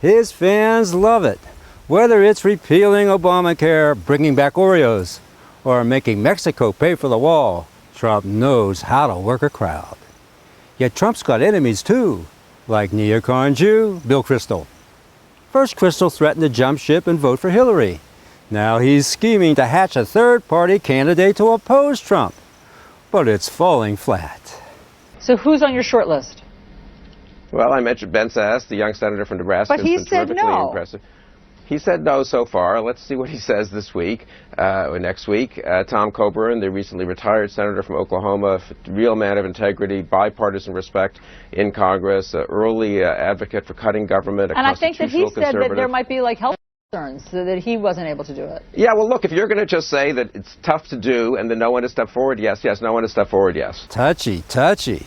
His fans love it. Whether it's repealing Obamacare, bringing back Oreos, or making Mexico pay for the wall, Trump knows how to work a crowd. Yet Trump's got enemies too, like neocon Jew Bill Kristol. First, Kristol threatened to jump ship and vote for Hillary. Now he's scheming to hatch a third-party candidate to oppose Trump. But it's falling flat. So who's on your short list? Well, I mentioned Ben Sass, the young senator from Nebraska. But he said no. Impressive. He said no so far. Let's see what he says this week or next week. Tom Coburn, the recently retired senator from Oklahoma, real man of integrity, bipartisan respect in Congress, early advocate for cutting government, and I think that he said that there might be like health concerns, so that he wasn't able to do it. Yeah, well, look, if you're going to just say that it's tough to do and then no one has stepped forward, yes, yes, no one has stepped forward, yes. Touchy, touchy.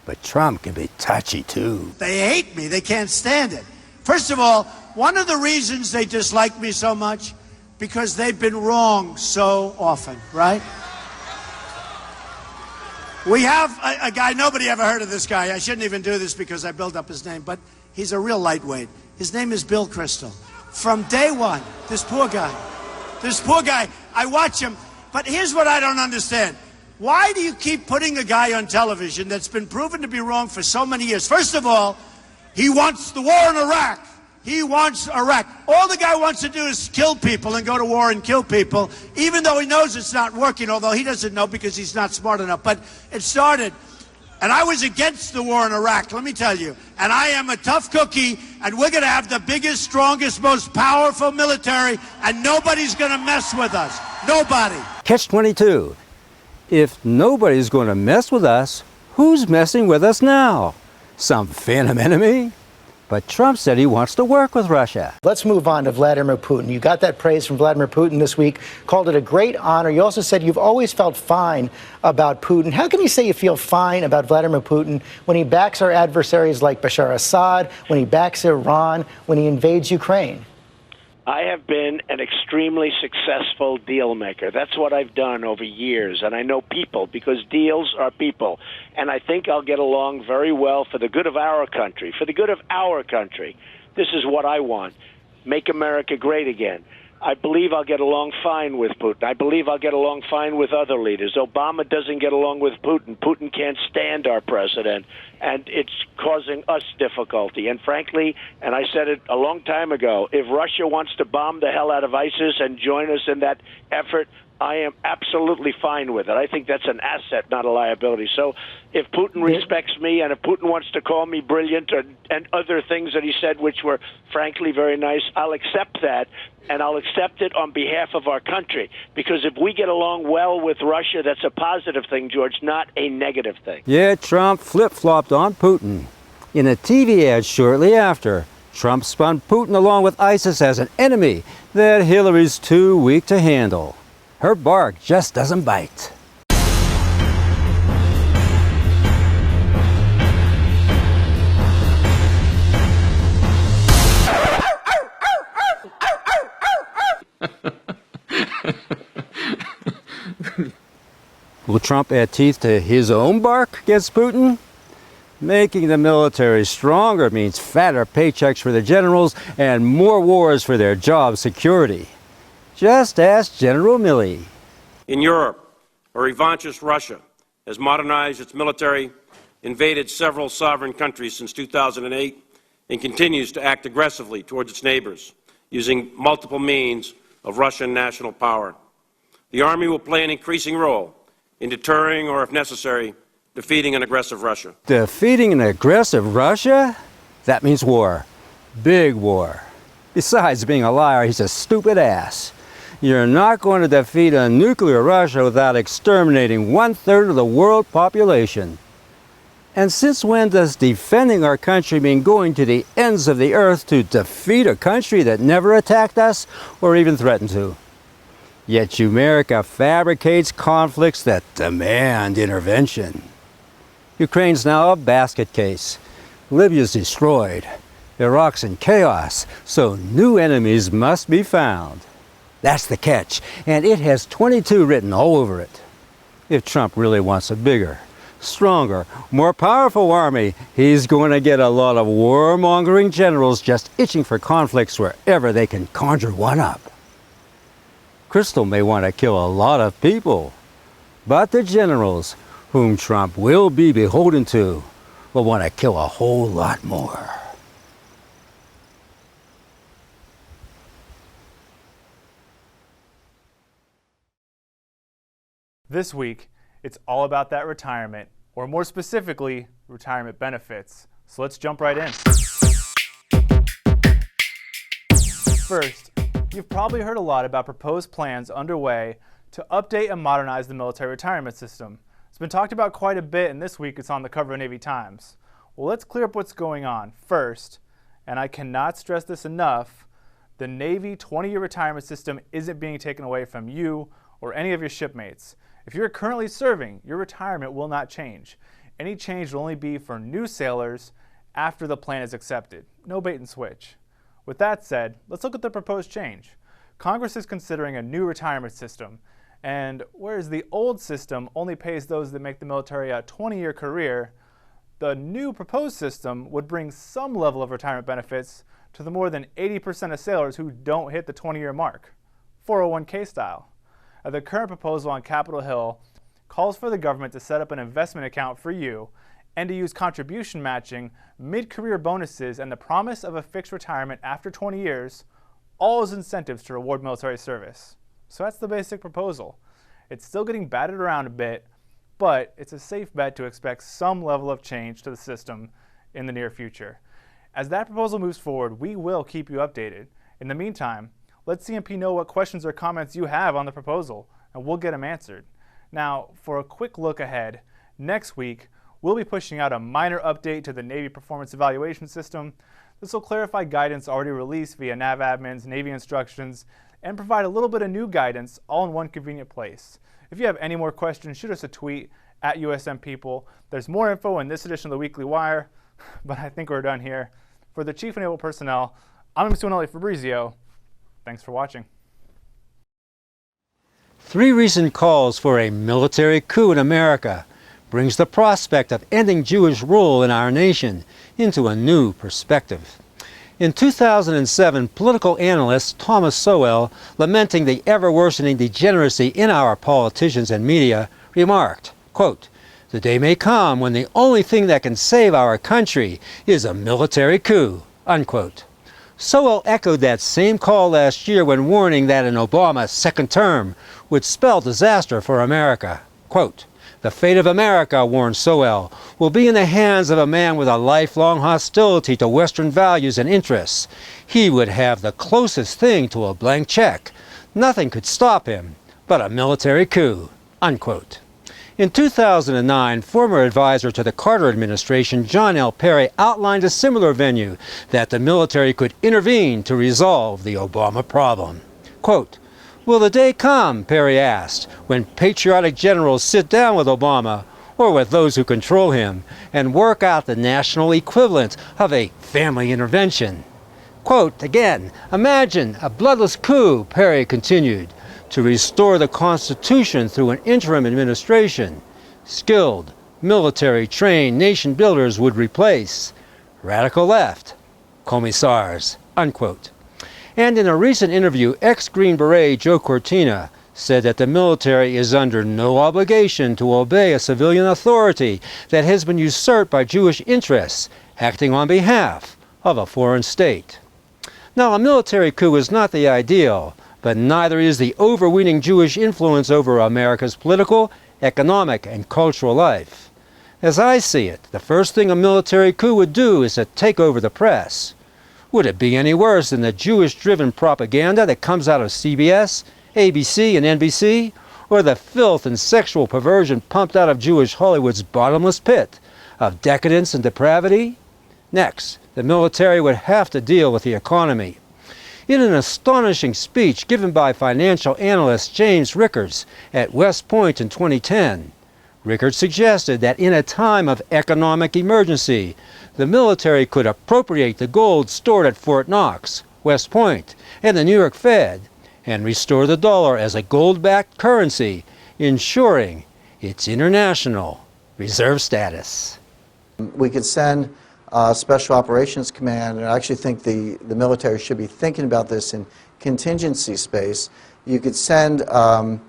But Trump can be touchy, too. They hate me. They can't stand it. First of all, one of the reasons they dislike me so much, because they've been wrong so often, right? We have a guy, nobody ever heard of this guy. I shouldn't even do this because I built up his name, but he's a real lightweight. His name is Bill Kristol. From day one, this poor guy, I watch him, but here's what I don't understand. Why do you keep putting a guy on television that's been proven to be wrong for so many years? First of all, he wants the war in Iraq. He wants Iraq. All the guy wants to do is kill people and go to war and kill people, even though he knows it's not working, although he doesn't know because he's not smart enough. But it started, and I was against the war in Iraq, let me tell you. And I am a tough cookie, and we're going to have the biggest, strongest, most powerful military, and nobody's going to mess with us. Nobody. Catch-22. If nobody's going to mess with us, who's messing with us now? Some phantom enemy? But Trump said he wants to work with Russia. Let's move on to Vladimir Putin. You got that praise from Vladimir Putin this week, called it a great honor. You also said you've always felt fine about Putin. How can you say you feel fine about Vladimir Putin when he backs our adversaries like Bashar Assad, when he backs Iran, when he invades Ukraine? I have been an extremely successful deal maker. That's what I've done over years, and I know people because deals are people. And I think I'll get along very well for the good of our country. For the good of our country, this is what I want. Make America great again. I believe I'll get along fine with Putin. I believe I'll get along fine with other leaders. Obama doesn't get along with Putin. Putin can't stand our president, and it's causing us difficulty. And frankly, and I said it a long time ago, if Russia wants to bomb the hell out of ISIS and join us in that effort, I am absolutely fine with it. I think that's an asset, not a liability. So if Putin respects me and if Putin wants to call me brilliant and other things that he said, which were frankly very nice, I'll accept that, and I'll accept it on behalf of our country. Because if we get along well with Russia, that's a positive thing, George, not a negative thing. Yeah, Trump flip-flopped on Putin. In a TV ad shortly after, Trump spun Putin along with ISIS as an enemy that Hillary's too weak to handle. Her bark just doesn't bite. Will Trump add teeth to his own bark against Putin? Making the military stronger means fatter paychecks for the generals and more wars for their job security. Just ask General Milley. In Europe, a revanchist Russia has modernized its military, invaded several sovereign countries since 2008, and continues to act aggressively towards its neighbors, using multiple means of Russian national power. The Army will play an increasing role in deterring or, if necessary, defeating an aggressive Russia. Defeating an aggressive Russia? That means war. Big war. Besides being a liar, he's a stupid ass. You're not going to defeat a nuclear Russia without exterminating 1/3 of the world population. And since when does defending our country mean going to the ends of the earth to defeat a country that never attacked us or even threatened to? Yet America fabricates conflicts that demand intervention. Ukraine's now a basket case. Libya's destroyed. Iraq's in chaos, so new enemies must be found. That's the catch, and it has 22 written all over it. If Trump really wants a bigger, stronger, more powerful army. He's going to get a lot of warmongering generals just itching for conflicts wherever they can conjure one up. Crystal may want to kill a lot of people, but the generals, whom Trump will be beholden to, will want to kill a whole lot more. This week, it's all about that retirement, or more specifically, retirement benefits. So let's jump right in. First, you've probably heard a lot about proposed plans underway to update and modernize the military retirement system. It's been talked about quite a bit, and this week it's on the cover of Navy Times. Well, let's clear up what's going on. First, and I cannot stress this enough, the Navy 20-year retirement system isn't being taken away from you or any of your shipmates. If you're currently serving, your retirement will not change. Any change will only be for new sailors after the plan is accepted. No bait and switch. With that said, let's look at the proposed change. Congress is considering a new retirement system, and whereas the old system only pays those that make the military a 20-year career, the new proposed system would bring some level of retirement benefits to the more than 80% of sailors who don't hit the 20-year mark, 401k style. The current proposal on Capitol Hill calls for the government to set up an investment account for you and to use contribution matching, mid-career bonuses, and the promise of a fixed retirement after 20 years, all as incentives to reward military service. So that's the basic proposal. It's still getting batted around a bit, but it's a safe bet to expect some level of change to the system in the near future. As that proposal moves forward, we will keep you updated. In the meantime, let CMP know what questions or comments you have on the proposal, and we'll get them answered. Now, for a quick look ahead, next week, we'll be pushing out a minor update to the Navy Performance Evaluation System. This will clarify guidance already released via NAVADMIN's Navy instructions and provide a little bit of new guidance all in one convenient place. If you have any more questions, shoot us a tweet at USM People. There's more info in this edition of the Weekly Wire, but I think we're done here. For the Chief of Naval Personnel, I'm Emanuele Fabrizio. Thanks for watching. 3 recent calls for a military coup in America brings the prospect of ending Jewish rule in our nation into a new perspective. In 2007, political analyst Thomas Sowell, lamenting the ever-worsening degeneracy in our politicians and media, remarked, quote, "The day may come when the only thing that can save our country is a military coup," unquote. Sowell echoed that same call last year when warning that an Obama second term would spell disaster for America. Quote, "The fate of America," warned Sowell, "will be in the hands of a man with a lifelong hostility to Western values and interests. He would have the closest thing to a blank check. Nothing could stop him but a military coup," unquote. In 2009, former advisor to the Carter administration, John L. Perry, outlined a similar venue that the military could intervene to resolve the Obama problem. Quote, "Will the day come," Perry asked, "when patriotic generals sit down with Obama, or with those who control him, and work out the national equivalent of a family intervention?" Quote, again, "Imagine a bloodless coup," Perry continued, "to restore the Constitution through an interim administration. Skilled, military-trained nation builders would replace radical left commissars," unquote. And in a recent interview, ex-Green Beret Joe Cortina said that the military is under no obligation to obey a civilian authority that has been usurped by Jewish interests acting on behalf of a foreign state. Now, a military coup is not the ideal, but neither is the overweening Jewish influence over America's political, economic, and cultural life. As I see it, the first thing a military coup would do is to take over the press. Would it be any worse than the Jewish-driven propaganda that comes out of CBS, ABC, and NBC, or the filth and sexual perversion pumped out of Jewish Hollywood's bottomless pit of decadence and depravity? Next, the military would have to deal with the economy. In an astonishing speech given by financial analyst James Rickards at West Point in 2010, Rickards suggested that in a time of economic emergency, the military could appropriate the gold stored at Fort Knox, West Point, and the New York Fed, and restore the dollar as a gold-backed currency, ensuring its international reserve status. We could send Special Operations Command, and I actually think the military should be thinking about this in contingency space. You could send a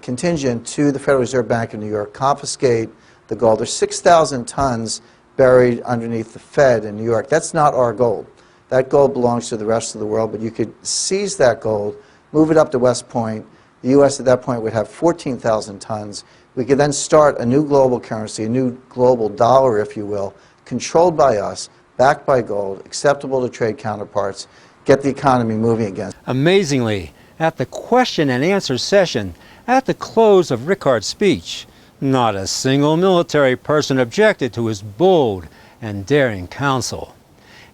contingent to the Federal Reserve Bank of New York, confiscate the gold. There's 6,000 tons buried underneath the Fed in New York. That's not our gold. That gold belongs to the rest of the world, but you could seize that gold, move it up to West Point. The U.S. at that point would have 14,000 tons. We could then start a new global currency, a new global dollar, if you will, controlled by us, backed by gold, acceptable to trade counterparts, get the economy moving again. Amazingly, at the question and answer session, at the close of Ricard's speech, not a single military person objected to his bold and daring counsel.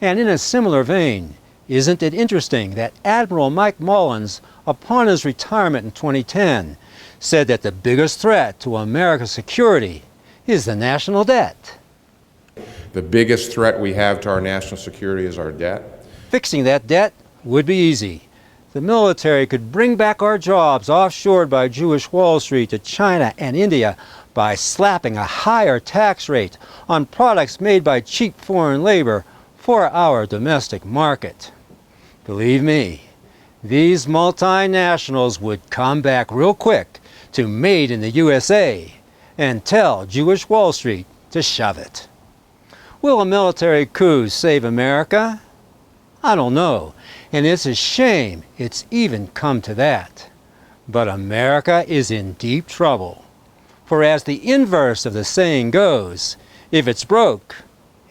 And in a similar vein, isn't it interesting that Admiral Mike Mullins, upon his retirement in 2010, said that the biggest threat to America's security is the national debt? The biggest threat we have to our national security is our debt. Fixing that debt would be easy. The military could bring back our jobs offshored by Jewish Wall Street to China and India by slapping a higher tax rate on products made by cheap foreign labor for our domestic market. Believe me, these multinationals would come back real quick to Made in the USA and tell Jewish Wall Street to shove it. Will a military coup save America? I don't know, and it's a shame it's even come to that. But America is in deep trouble. For as the inverse of the saying goes, if it's broke,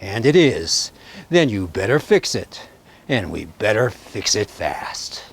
and it is, then you better fix it, and we better fix it fast.